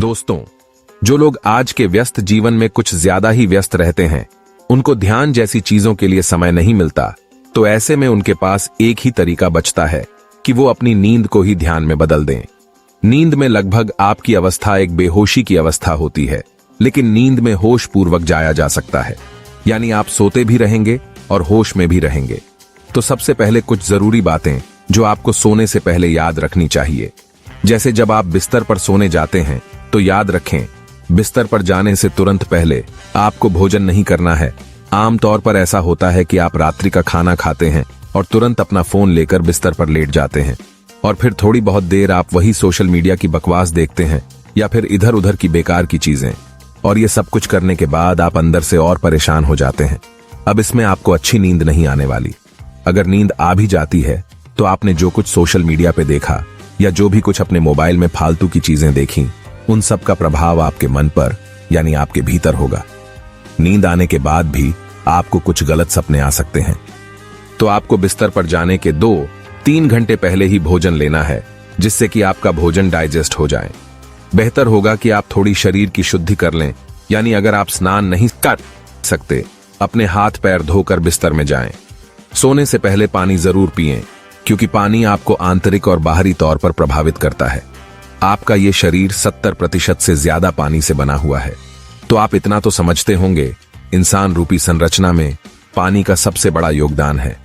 दोस्तों, जो लोग आज के व्यस्त जीवन में कुछ ज्यादा ही व्यस्त रहते हैं, उनको ध्यान जैसी चीजों के लिए समय नहीं मिलता, तो ऐसे में उनके पास एक ही तरीका बचता है कि वो अपनी नींद को ही ध्यान में बदल दें। नींद में लगभग आपकी अवस्था एक बेहोशी की अवस्था होती है, लेकिन नींद में होश पूर्वक जाया जा सकता है, यानी आप सोते भी रहेंगे और होश में भी रहेंगे। तो सबसे पहले कुछ जरूरी बातें जो आपको सोने से पहले याद रखनी चाहिए। जैसे जब आप बिस्तर पर सोने जाते हैं तो याद रखें, बिस्तर पर जाने से तुरंत पहले आपको भोजन नहीं करना है। आमतौर पर ऐसा होता है कि आप रात्रि का खाना खाते हैं और तुरंत अपना फोन लेकर बिस्तर पर लेट जाते हैं और फिर थोड़ी बहुत देर आप वही सोशल मीडिया की बकवास देखते हैं या फिर इधर उधर की बेकार की चीजें, और ये सब कुछ करने के बाद आप अंदर से और परेशान हो जाते हैं। अब इसमें आपको अच्छी नींद नहीं आने वाली। अगर नींद आ भी जाती है तो आपने जो कुछ सोशल मीडिया पे देखा या जो भी कुछ अपने मोबाइल में फालतू की चीजें देखी, उन सब का प्रभाव आपके मन पर यानी आपके भीतर होगा। नींद आने के बाद भी आपको कुछ गलत सपने आ सकते हैं। तो आपको बिस्तर पर जाने के 2-3 घंटे पहले ही भोजन लेना है, जिससे कि आपका भोजन डाइजेस्ट हो जाए। बेहतर होगा कि आप थोड़ी शरीर की शुद्धि कर लें, यानी अगर आप स्नान नहीं कर सकते, अपने हाथ पैर धोकर बिस्तर में जाएं। सोने से पहले पानी जरूर पिएं, क्योंकि पानी आपको आंतरिक और बाहरी तौर पर प्रभावित करता है। आपका ये शरीर 70% से ज्यादा पानी से बना हुआ है। तो आप इतना तो समझते होंगे, इंसान रूपी संरचना में पानी का सबसे बड़ा योगदान है।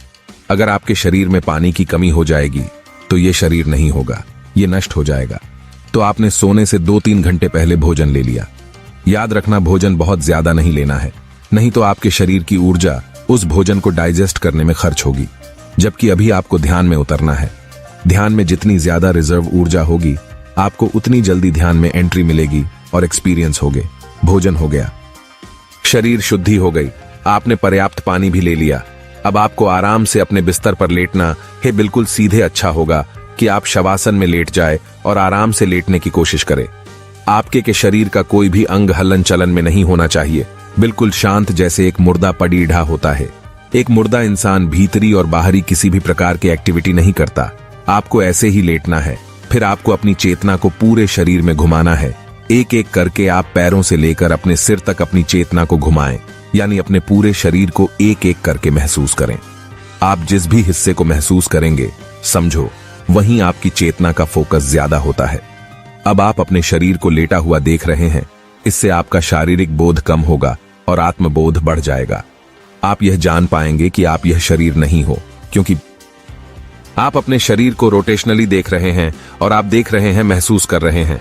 अगर आपके शरीर में पानी की कमी हो जाएगी तो ये शरीर नहीं होगा, ये नष्ट हो जाएगा। तो आपने सोने से 2-3 घंटे पहले भोजन ले लिया। याद रखना, भोजन बहुत ज्यादा नहीं लेना है, नहीं तो आपके शरीर की ऊर्जा उस भोजन को डाइजेस्ट करने में खर्च होगी, जबकि अभी आपको ध्यान में उतरना है। ध्यान में जितनी ज्यादा रिजर्व ऊर्जा होगी, आपको उतनी जल्दी ध्यान में एंट्री मिलेगी और एक्सपीरियंस होगे। भोजन हो गया, शरीर शुद्धि हो गई, आपने पर्याप्त पानी भी ले लिया। अब आपको आराम से अपने बिस्तर पर लेटना है। बिल्कुल सीधे अच्छा होगा कि आप शवासन में लेट जाए और आराम से लेटने की कोशिश करें। आपके के शरीर का कोई भी अंग हलन चलन में नहीं होना चाहिए, बिल्कुल शांत, जैसे एक मुर्दा पड़ीढ़ा होता है। एक मुर्दा इंसान भीतरी और बाहरी किसी भी प्रकार की एक्टिविटी नहीं करता। आपको ऐसे ही लेटना है। फिर आपको अपनी चेतना को पूरे शरीर में घुमाना है। एक एक करके आप पैरों से लेकर अपने सिर तक अपनी चेतना को घुमाएं, यानी अपने पूरे शरीर को एक एक करके महसूस करें। आप जिस भी हिस्से को महसूस करेंगे, समझो वहीं आपकी चेतना का फोकस ज्यादा होता है। अब आप अपने शरीर को लेटा हुआ देख रहे हैं। इससे आपका शारीरिक बोध कम होगा और आत्मबोध बढ़ जाएगा। आप यह जान पाएंगे कि आप यह शरीर नहीं हो, क्योंकि आप अपने शरीर को रोटेशनली देख रहे हैं और आप देख रहे हैं, महसूस कर रहे हैं।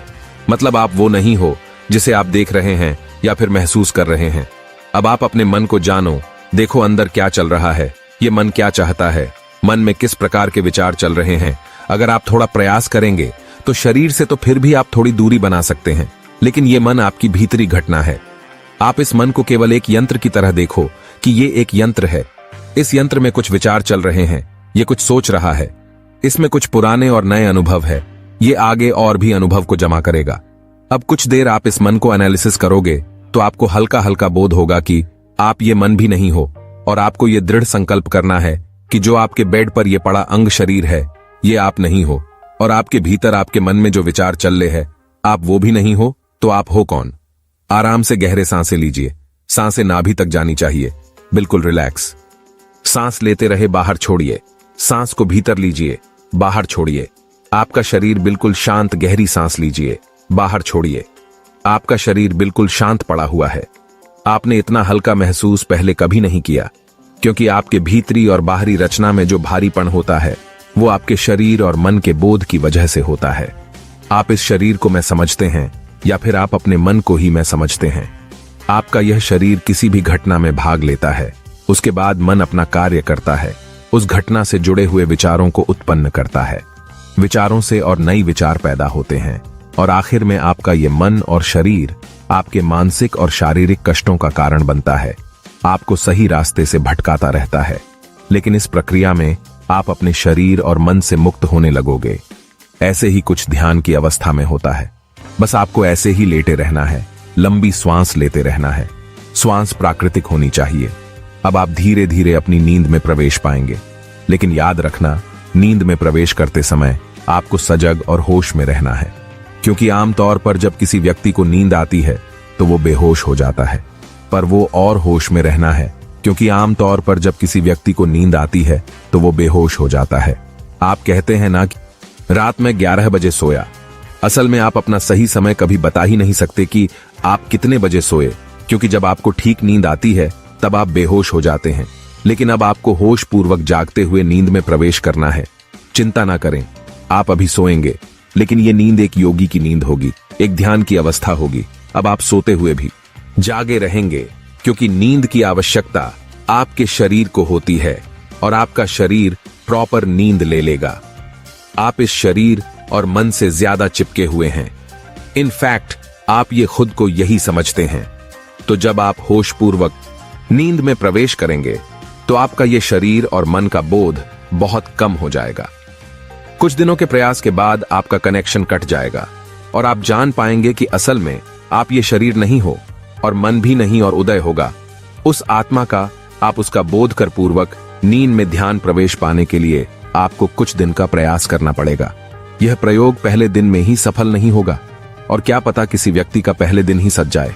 मतलब आप वो नहीं हो जिसे आप देख रहे हैं या फिर महसूस कर रहे हैं। अब आप अपने मन को जानो, देखो अंदर क्या चल रहा है, ये मन क्या चाहता है, मन में किस प्रकार के विचार चल रहे हैं। अगर आप थोड़ा प्रयास करेंगे तो शरीर से तो फिर भी आप थोड़ी दूरी बना सकते हैं, लेकिन ये मन आपकी भीतरी घटना है। आप इस मन को केवल एक यंत्र की तरह देखो कि ये एक यंत्र है। इस यंत्र में कुछ विचार चल रहे हैं, ये कुछ सोच रहा है, इसमें कुछ पुराने और नए अनुभव है, ये आगे और भी अनुभव को जमा करेगा। अब कुछ देर आप इस मन को एनालिसिस करोगे तो आपको हल्का हल्का बोध होगा कि आप ये मन भी नहीं हो, और आपको ये दृढ़ संकल्प करना है कि जो आपके बेड पर ये पड़ा अंग शरीर है, ये आप नहीं हो, और आपके भीतर आपके मन में जो विचार चल रहे हैं, आप वो भी नहीं हो। तो आप हो कौन? आराम से गहरे सांसें लीजिए। सांसें नाभि तक जानी चाहिए, बिल्कुल रिलैक्स। सांस लेते रहे, बाहर छोड़िए। सांस को भीतर लीजिए, बाहर छोड़िए। आपका शरीर बिल्कुल शांत, गहरी सांस लीजिए, बाहर छोड़िए। आपका शरीर बिल्कुल शांत पड़ा हुआ है। आपने इतना हल्का महसूस पहले कभी नहीं किया, क्योंकि आपके भीतरी और बाहरी रचना में जो भारीपन होता है, वो आपके शरीर और मन के बोध की वजह से होता है। आप इस शरीर को मैं समझते हैं या फिर आप अपने मन को ही मैं समझते हैं। आपका यह शरीर किसी भी घटना में भाग लेता है, उसके बाद मन अपना कार्य करता है, उस घटना से जुड़े हुए विचारों को उत्पन्न करता है। विचारों से और नई विचार पैदा होते हैं, और आखिर में आपका ये मन और शरीर आपके मानसिक और शारीरिक कष्टों का कारण बनता है, आपको सही रास्ते से भटकाता रहता है। लेकिन इस प्रक्रिया में आप अपने शरीर और मन से मुक्त होने लगोगे। ऐसे ही कुछ ध्यान की अवस्था में होता है। बस आपको ऐसे ही लेटे रहना है, लंबी श्वास लेते रहना है। श्वास प्राकृतिक होनी चाहिए। अब आप धीरे धीरे अपनी नींद में प्रवेश पाएंगे, लेकिन याद रखना, नींद में प्रवेश करते समय आपको सजग और होश में रहना है। क्योंकि आमतौर पर जब किसी व्यक्ति को नींद आती है तो वो बेहोश हो जाता है, पर वो और होश में रहना है, क्योंकि आमतौर पर जब किसी व्यक्ति को नींद आती है तो वो बेहोश हो जाता है। आप कहते हैं ना कि रात में 11 बजे सोया। असल में आप अपना सही समय कभी बता ही नहीं सकते कि आप कितने बजे सोए, क्योंकि जब आपको ठीक नींद आती है तब आप बेहोश हो जाते हैं। लेकिन अब आपको होश पूर्वक जागते हुए नींद में प्रवेश करना है। चिंता ना करें, आप अभी सोएंगे, लेकिन ये नींद एक योगी की नींद होगी, एक ध्यान की अवस्था होगी। अब आप सोते हुए भी जागे रहेंगे, क्योंकि नींद की आवश्यकता आपके शरीर को होती है और आपका शरीर प्रॉपर नींद ले लेगा। आप इस शरीर और मन से ज्यादा चिपके हुए हैं। इनफैक्ट आप ये खुद को यही समझते हैं। तो जब आप होश पूर्वक नींद में प्रवेश करेंगे तो आपका ये शरीर और मन का बोध बहुत कम हो जाएगा। कुछ दिनों के प्रयास के बाद आपका कनेक्शन कट जाएगा और आप जान पाएंगे कि असल में आप ये शरीर नहीं हो और मन भी नहीं, और उदय होगा उस आत्मा का। आप उसका बोध कर पूर्वक नींद में ध्यान प्रवेश पाने के लिए आपको कुछ दिन का प्रयास करना पड़ेगा। यह प्रयोग पहले दिन में ही सफल नहीं होगा, और क्या पता किसी व्यक्ति का पहले दिन ही सज जाए।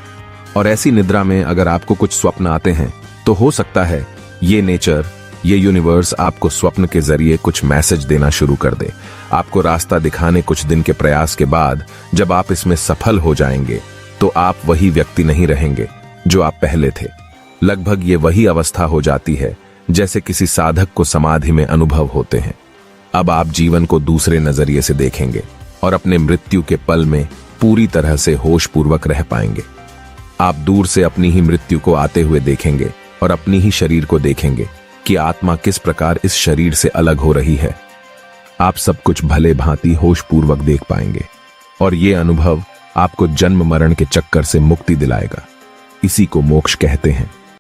और ऐसी निद्रा में अगर आपको कुछ स्वप्न आते हैं तो हो सकता है ये नेचर, ये यूनिवर्स आपको स्वप्न के जरिए कुछ मैसेज देना शुरू कर दे, आपको रास्ता दिखाने। कुछ दिन के प्रयास के बाद जब आप इसमें सफल हो जाएंगे तो आप वही व्यक्ति नहीं रहेंगे जो आप पहले थे। लगभग ये वही अवस्था हो जाती है जैसे किसी साधक को समाधि में अनुभव होते हैं। अब आप जीवन को दूसरे नजरिए से देखेंगे और अपने मृत्यु के पल में पूरी तरह से होश पूर्वक रह पाएंगे। आप दूर से अपनी ही मृत्यु को आते हुए देखेंगे और अपनी ही शरीर को देखेंगे कि आत्मा किस प्रकार इस शरीर से अलग हो रही है। आप सब कुछ भले भांति होश पूर्वक देख पाएंगे और ये अनुभव आपको जन्म मरण के चक्कर से मुक्ति दिलाएगा। इसी को मोक्ष कहते हैं।